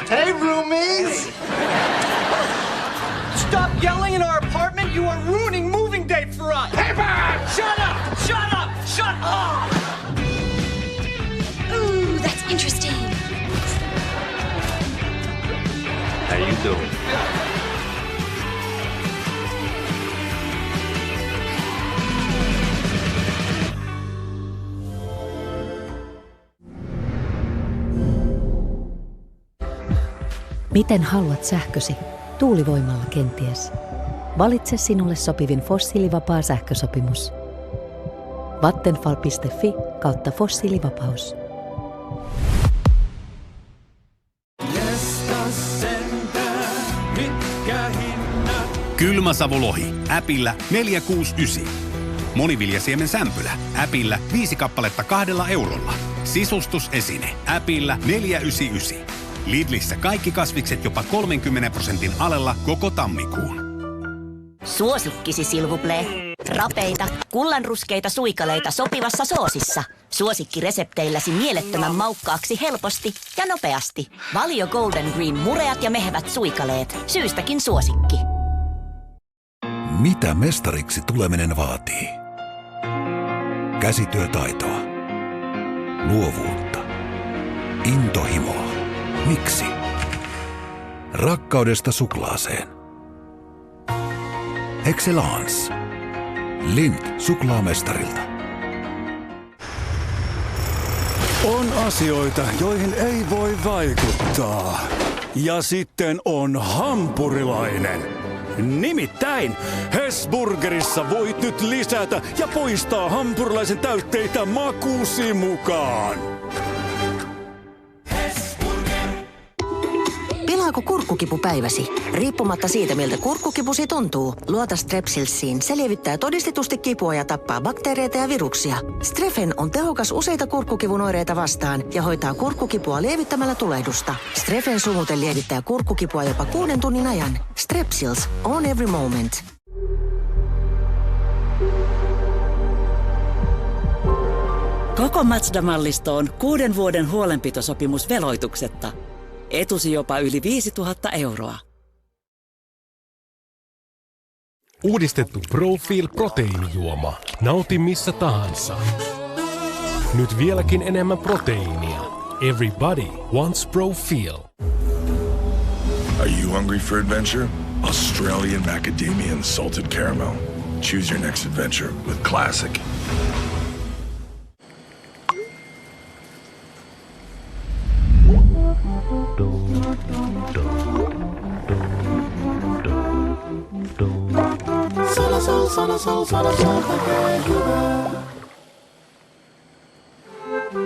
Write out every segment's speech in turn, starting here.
Hey, roomies! Stop yelling in our apartment! You are ruining moving date for us! Hey, man! Shut up! Shut up! Shut up! Ooh, that's interesting. How you doing? Miten haluat sähkösi? Tuulivoimalla kenties. Valitse sinulle sopivin fossiilivapaa sähkösopimus. Vattenfall.fi/fossiilivapaus. Kylmäsavulohi. Äpillä 469. Moniviljasiemen sämpylä. Äpillä 5 kappaletta 2 eurolla. Sisustusesine. Äpillä 499. Lidlissä kaikki kasvikset jopa 30% alella koko tammikuun. Suosikkisi silvuple. Rapeita, kullanruskeita suikaleita sopivassa soosissa. Suosikkiresepteilläsi mielettömän maukkaaksi helposti ja nopeasti. Valio Golden Green mureat ja mehevät suikaleet. Syystäkin suosikki. Mitä mestariksi tuleminen vaatii? Käsityötaitoa. Luovuutta. Intohimoa. Miksi? Rakkaudesta suklaaseen. Excellence. Lindt suklaamestarilta. On asioita, joihin ei voi vaikuttaa. Ja sitten on hampurilainen. Nimittäin Hesburgerissa voit nyt lisätä ja poistaa hampurilaisen täytteitä makuusi mukaan. Pilaako kurkkukipupäiväsi? Riippumatta siitä, miltä kurkkukipusi tuntuu, luota Strepsilsiin. Se lievittää todistetusti kipua ja tappaa bakteereita ja viruksia. Strefen on tehokas useita kurkkukivun oireita vastaan ja hoitaa kurkkukipua lievittämällä tulehdusta. Strefen sumute lievittää kurkkukipua jopa 6 tunnin ajan. Strepsils, on every moment. Koko Mazda-mallisto on 6 vuoden huolenpitosopimus veloituksetta. Etusi jopa yli 5 000 euroa. Uudistettu Profil proteiinijuoma. Nauti missä tahansa. Nyt vieläkin enemmän proteiinia. Everybody wants Profil. Are you hungry for adventure? Australian macadamia and salted caramel. Choose your next adventure with Classic.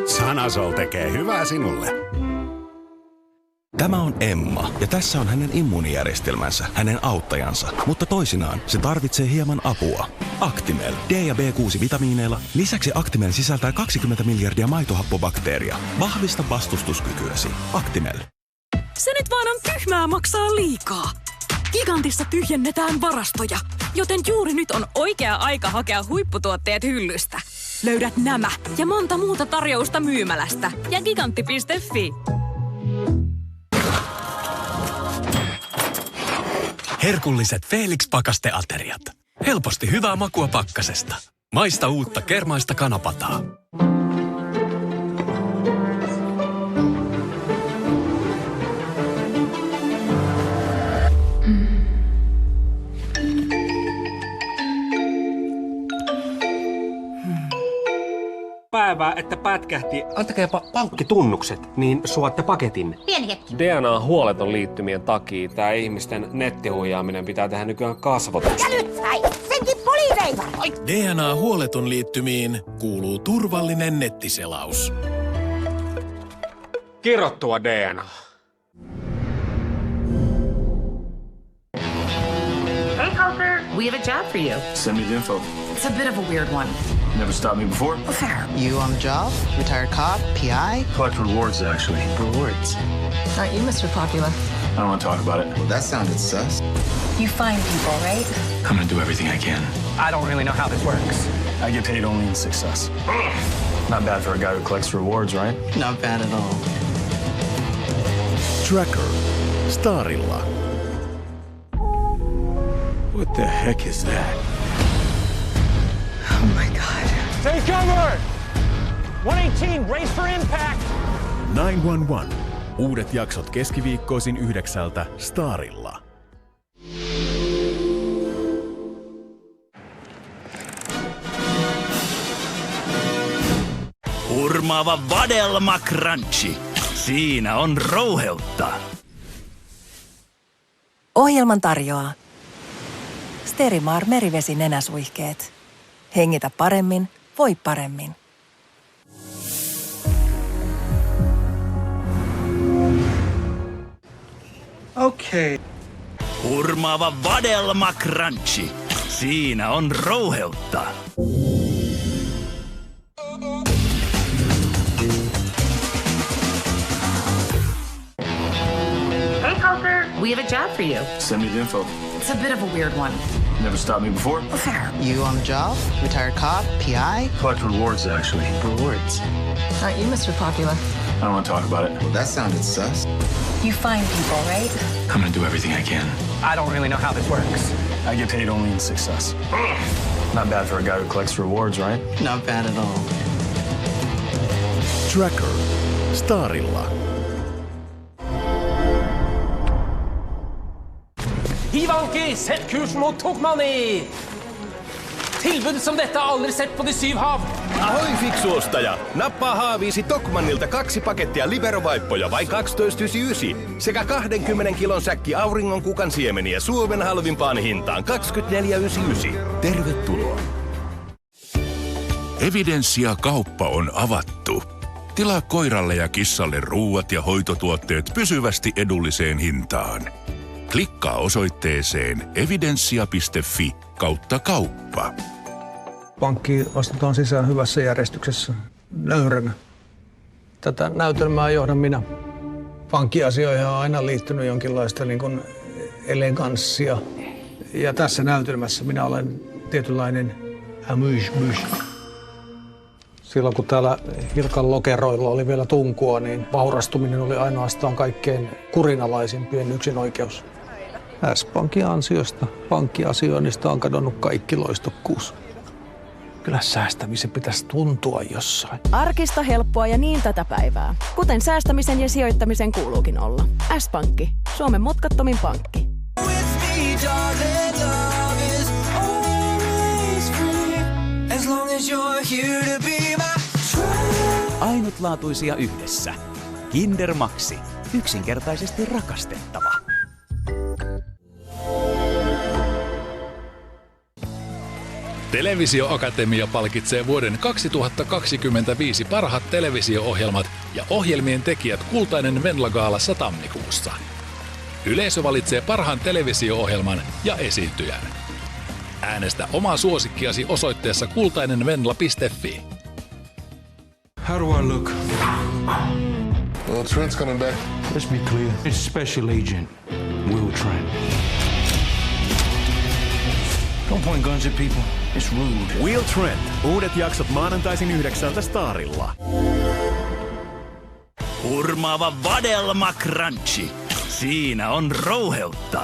Sanasol tekee hyvää sinulle. Tämä on Emma, ja tässä on hänen immuunijärjestelmänsä, hänen auttajansa. Mutta toisinaan se tarvitsee hieman apua. Actimel, D- ja B6-vitamiineilla. Lisäksi Actimel sisältää 20 miljardia maitohappobakteeria. Vahvista vastustuskykyäsi. Actimel. Se nyt vaan on tyhmää maksaa liikaa. Gigantissa tyhjennetään varastoja, joten juuri nyt on oikea aika hakea huipputuotteet hyllystä. Löydät nämä ja monta muuta tarjousta myymälästä ja gigantti.fi. Herkulliset Felix-pakasteateriat. Helposti hyvää makua pakkasesta. Maista uutta kermaista kanapataa. Päivää, että pätkähti. Antakaa jopa pankkitunnukset, niin suotte paketin. Pieni hetki. DNA-huoleton liittymien takia tämä ihmisten nettihuijaaminen pitää tehdä nykyään kasvotusta. Ja nyt sai! Senkin poliiseita! DNA-huoleton liittymiin kuuluu turvallinen nettiselaus. Kirottua DNA. Hey, Coulter. We have a job for you. Send me the info. It's a bit of a weird one. Never stopped me before? Fair. You on the job? Retired cop? PI? Collect rewards, actually. Rewards. Aren't you Mr. Popular? I don't want to talk about it. Well, that sounded sus. You find people, right? I'm gonna do everything I can. I don't really know how this works. I get paid only in success. Not bad for a guy who collects rewards, right? Not bad at all. Tracker. Starilla. What the heck is that? Oh my god. Take cover! 118, race for impact! 911. Uudet jaksot keskiviikkoisin 9 Starilla. Hurmaava vadelma crunchy. Siinä on rouheutta. Ohjelman tarjoaa Sterimar merivesi nenäsuihkeet. Hengitä paremmin, voi paremmin. Okay. Hurmaava vadelma crunchy. Siinä on rouheutta. Hey, Coulter. We have a job for you. Send me the info. It's a bit of a weird one. Never stopped me before? You on the job? Retired cop? PI? Collect rewards, actually. Rewards. Aren't you Mr. Popular? I don't want to talk about it. Well, that sounded sus. You find people, right? I'm gonna do everything I can. I don't really know how this works. I get paid only in success. Not bad for a guy who collects rewards, right? Not bad at all. Tracker. Starilla. Hiv anker, sett kursen mot Tokmanni! Tilbud som dette har aldri sett på de 7 hav. Ahoi fiksu ostaja! Nappaa haaviisi Tokmannilta 2 pakettia liberovaippoja vain 12,99 sekä 20 kilon säkki auringonkukan siemeniä Suomen halvimpaan hintaan 24,99. Tervetuloa! Evidensia kauppa on avattu. Tilaa koiralle ja kissalle ruuat ja hoitotuotteet pysyvästi edulliseen hintaan. Klikkaa osoitteeseen evidensia.fi/kauppa. Pankkiin astutaan sisään hyvässä järjestyksessä, nöyränä. Tätä näytelmää johdan minä. Pankkiasioihin on aina liittynyt jonkinlaista niin kuin eleganssia. Ja tässä näytelmässä minä olen tietynlainen amuse-bouche. Silloin kun täällä Hilkan lokeroilla oli vielä tunkua, niin vaurastuminen oli ainoastaan kaikkein kurinalaisimpien yksinoikeus. S-Pankin ansiosta pankkiasioinnista on kadonnut kaikki loistokkuus. Kyllä säästämisen pitäisi tuntua jossain. Arkista, helppoa ja niin tätä päivää. Kuten säästämisen ja sijoittamisen kuuluukin olla. S-Pankki. Suomen mutkattomin pankki. Ainutlaatuisia yhdessä. Kinder Maxi. Yksinkertaisesti rakastettava. Televisio-akatemia palkitsee vuoden 2025 parhaat televisio-ohjelmat ja ohjelmien tekijät Kultainen Venla-gaalassa tammikuussa. Yleisö valitsee parhaan televisio-ohjelman ja esiintyjän. Äänestä omaa suosikkiasi osoitteessa kultainenvenla.fi. How do I look? Well, Trent's coming back. Let's be clear. It's Special Agent Will Trent. Don't point guns at people. It's rude. Will Trent. Uudet jaksot maanantaisin 9 Starilla. Hurmaava vadelma crunchy. Siinä on rouheutta.